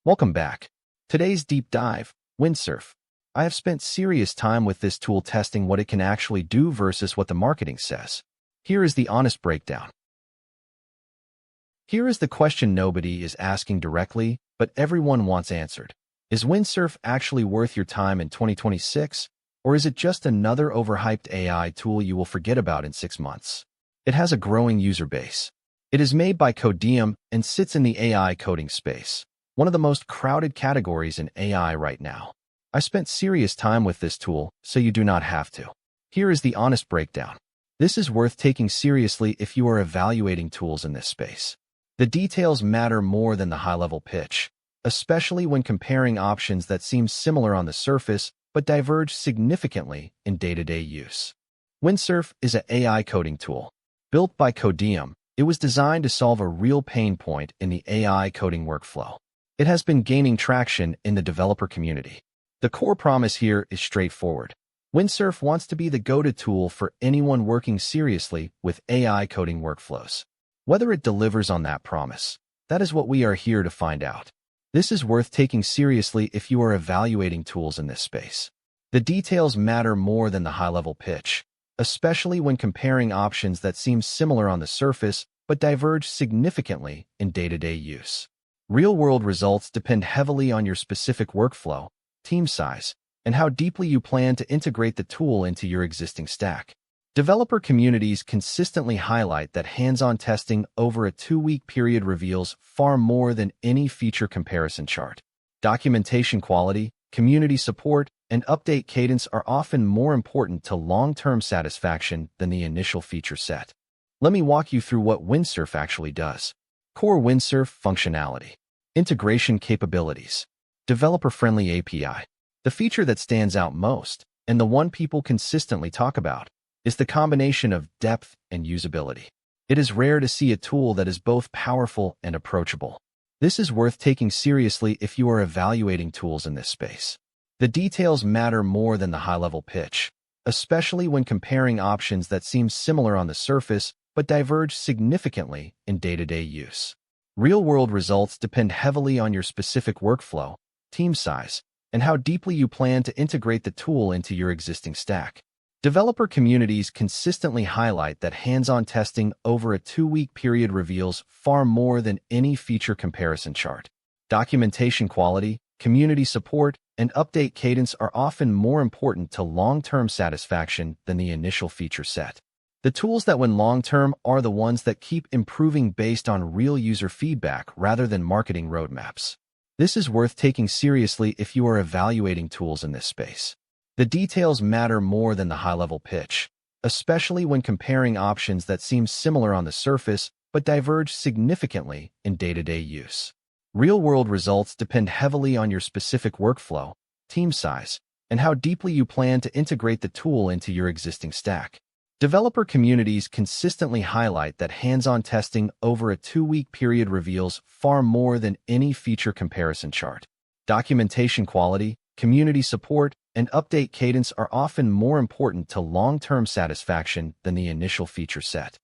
Welcome back. Today's deep dive, Windsurf. I have spent serious time with this tool testing what it can actually do versus what the marketing says. Here is the honest breakdown. Here is the question nobody is asking directly, but everyone wants answered. Is Windsurf actually worth your time in 2026, or is it just another overhyped AI tool you will forget about in 6 months? It has a growing user base. It is made by Codium and sits in the AI coding space, one of the most crowded categories in AI right now. I spent serious time with this tool, so you do not have to. Here is the honest breakdown. This is worth taking seriously if you are evaluating tools in this space. The details matter more than the high-level pitch, especially when comparing options that seem similar on the surface but diverge significantly in day-to-day use. Windsurf is an AI coding tool. Built by Codium, it was designed to solve a real pain point in the AI coding workflow. It has been gaining traction in the developer community. The core promise here is straightforward. Windsurf wants to be the go-to tool for anyone working seriously with AI coding workflows. Whether it delivers on that promise, that is what we are here to find out. This is worth taking seriously if you are evaluating tools in this space. The details matter more than the high-level pitch, especially when comparing options that seem similar on the surface but diverge significantly in day-to-day use. Real-world results depend heavily on your specific workflow, team size, and how deeply you plan to integrate the tool into your existing stack. Developer communities consistently highlight that hands-on testing over a 2-week period reveals far more than any feature comparison chart. Documentation quality, community support, and update cadence are often more important to long-term satisfaction than the initial feature set. Let me walk you through what Windsurf actually does. Core Windsurf functionality. Integration capabilities. Developer-friendly API. The feature that stands out most, and the one people consistently talk about, is the combination of depth and usability. It is rare to see a tool that is both powerful and approachable. This is worth taking seriously if you are evaluating tools in this space. The details matter more than the high-level pitch, especially when comparing options that seem similar on the surface but diverge significantly in day-to-day use. Real-world results depend heavily on your specific workflow, team size, and how deeply you plan to integrate the tool into your existing stack. Developer communities consistently highlight that hands-on testing over a 2-week period reveals far more than any feature comparison chart. Documentation quality, community support, and update cadence are often more important to long-term satisfaction than the initial feature set. The tools that win long-term are the ones that keep improving based on real user feedback rather than marketing roadmaps. This is worth taking seriously if you are evaluating tools in this space. The details matter more than the high-level pitch, especially when comparing options that seem similar on the surface but diverge significantly in day-to-day use. Real-world results depend heavily on your specific workflow, team size, and how deeply you plan to integrate the tool into your existing stack. Developer communities consistently highlight that hands-on testing over a 2-week period reveals far more than any feature comparison chart. Documentation quality, community support, and update cadence are often more important to long-term satisfaction than the initial feature set.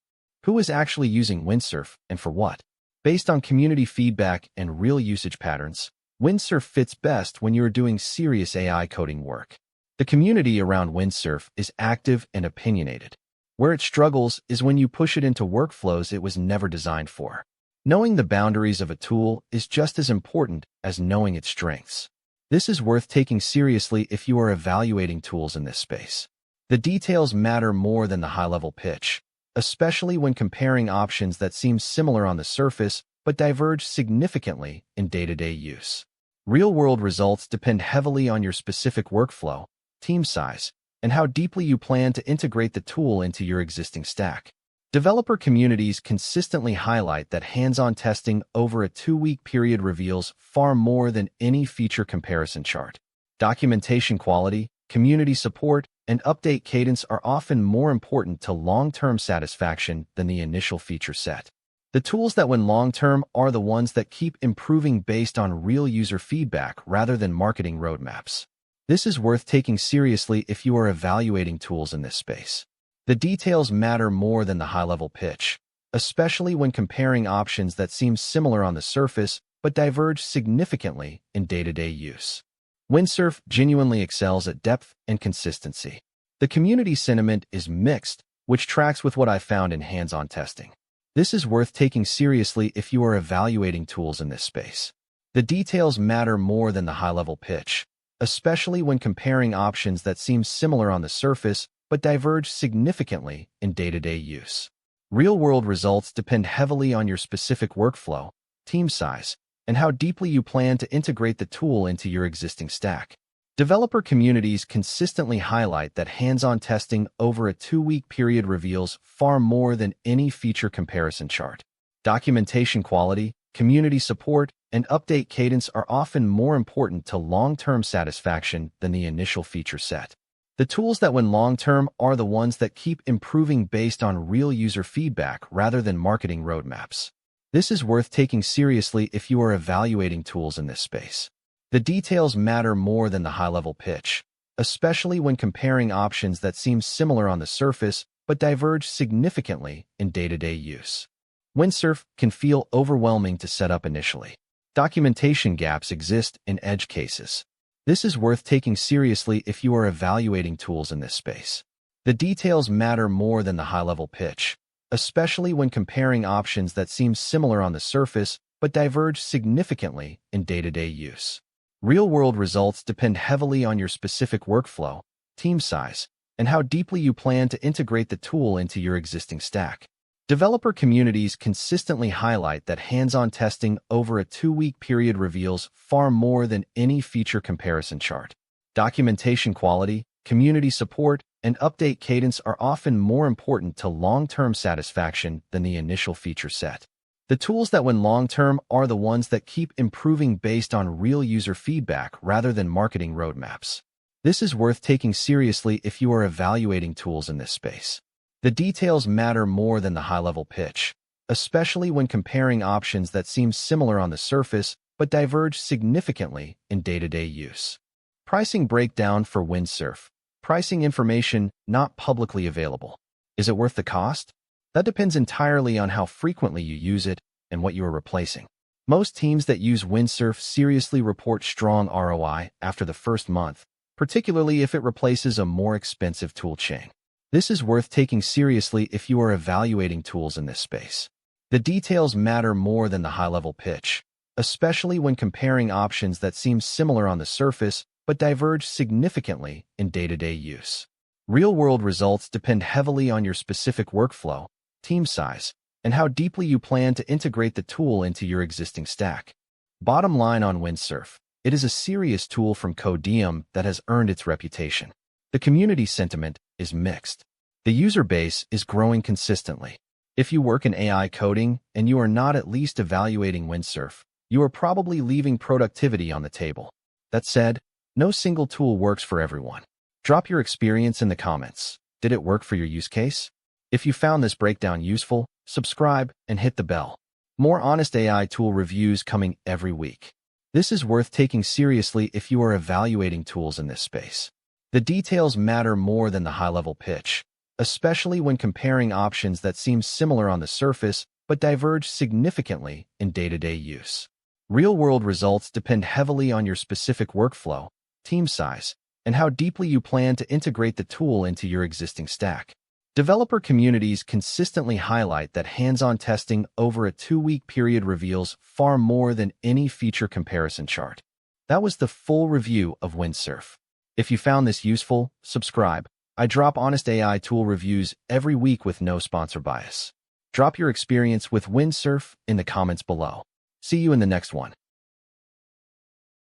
Who is actually using Windsurf and for what? Based on community feedback and real usage patterns, Windsurf fits best when you are doing serious AI coding work. The community around Windsurf is active and opinionated. Where it struggles is when you push it into workflows it was never designed for. Knowing the boundaries of a tool is just as important as knowing its strengths. This is worth taking seriously if you are evaluating tools in this space. The details matter more than the high-level pitch, especially when comparing options that seem similar on the surface but diverge significantly in day-to-day use. Real-world results depend heavily on your specific workflow, team size, and how deeply you plan to integrate the tool into your existing stack. Developer communities consistently highlight that hands-on testing over a 2-week period reveals far more than any feature comparison chart. Documentation quality, community support, and update cadence are often more important to long-term satisfaction than the initial feature set. The tools that win long-term are the ones that keep improving based on real user feedback rather than marketing roadmaps. This is worth taking seriously if you are evaluating tools in this space. The details matter more than the high-level pitch, especially when comparing options that seem similar on the surface but diverge significantly in day-to-day use. Windsurf genuinely excels at depth and consistency. The community sentiment is mixed, which tracks with what I found in hands-on testing. This is worth taking seriously if you are evaluating tools in this space. The details matter more than the high-level pitch, especially when comparing options that seem similar on the surface but diverge significantly in day-to-day use. Real-world results depend heavily on your specific workflow, team size, and how deeply you plan to integrate the tool into your existing stack. Developer communities consistently highlight that hands-on testing over a 2-week period reveals far more than any feature comparison chart. Documentation quality, community support, and update cadence are often more important to long-term satisfaction than the initial feature set. The tools that win long-term are the ones that keep improving based on real user feedback rather than marketing roadmaps. This is worth taking seriously if you are evaluating tools in this space. The details matter more than the high-level pitch, especially when comparing options that seem similar on the surface but diverge significantly in day-to-day use. Windsurf can feel overwhelming to set up initially. Documentation gaps exist in edge cases. This is worth taking seriously if you are evaluating tools in this space. The details matter more than the high-level pitch, especially when comparing options that seem similar on the surface but diverge significantly in day-to-day use. Real-world results depend heavily on your specific workflow, team size, and how deeply you plan to integrate the tool into your existing stack. Developer communities consistently highlight that hands-on testing over a 2-week period reveals far more than any feature comparison chart. Documentation quality, community support, and update cadence are often more important to long-term satisfaction than the initial feature set. The tools that win long-term are the ones that keep improving based on real user feedback rather than marketing roadmaps. This is worth taking seriously if you are evaluating tools in this space. The details matter more than the high-level pitch, especially when comparing options that seem similar on the surface but diverge significantly in day-to-day use. Pricing breakdown for Windsurf. Pricing information not publicly available. Is it worth the cost? That depends entirely on how frequently you use it and what you are replacing. Most teams that use Windsurf seriously report strong ROI after the first month, particularly if it replaces a more expensive toolchain. This is worth taking seriously if you are evaluating tools in this space. The details matter more than the high-level pitch, especially when comparing options that seem similar on the surface but diverge significantly in day-to-day use. Real-world results depend heavily on your specific workflow, team size, and how deeply you plan to integrate the tool into your existing stack. Bottom line on Windsurf: it is a serious tool from Codium that has earned its reputation. The community sentiment is mixed. The user base is growing consistently. If you work in AI coding and you are not at least evaluating Windsurf, you are probably leaving productivity on the table. That said, no single tool works for everyone. Drop your experience in the comments. Did it work for your use case? If you found this breakdown useful, subscribe and hit the bell. More honest AI tool reviews coming every week. This is worth taking seriously if you are evaluating tools in this space. The details matter more than the high-level pitch, especially when comparing options that seem similar on the surface but diverge significantly in day-to-day use. Real-world results depend heavily on your specific workflow, team size, and how deeply you plan to integrate the tool into your existing stack. Developer communities consistently highlight that hands-on testing over a 2-week period reveals far more than any feature comparison chart. That was the full review of Windsurf. If you found this useful, subscribe. I drop honest AI tool reviews every week with no sponsor bias. Drop your experience with Windsurf in the comments below. See you in the next one.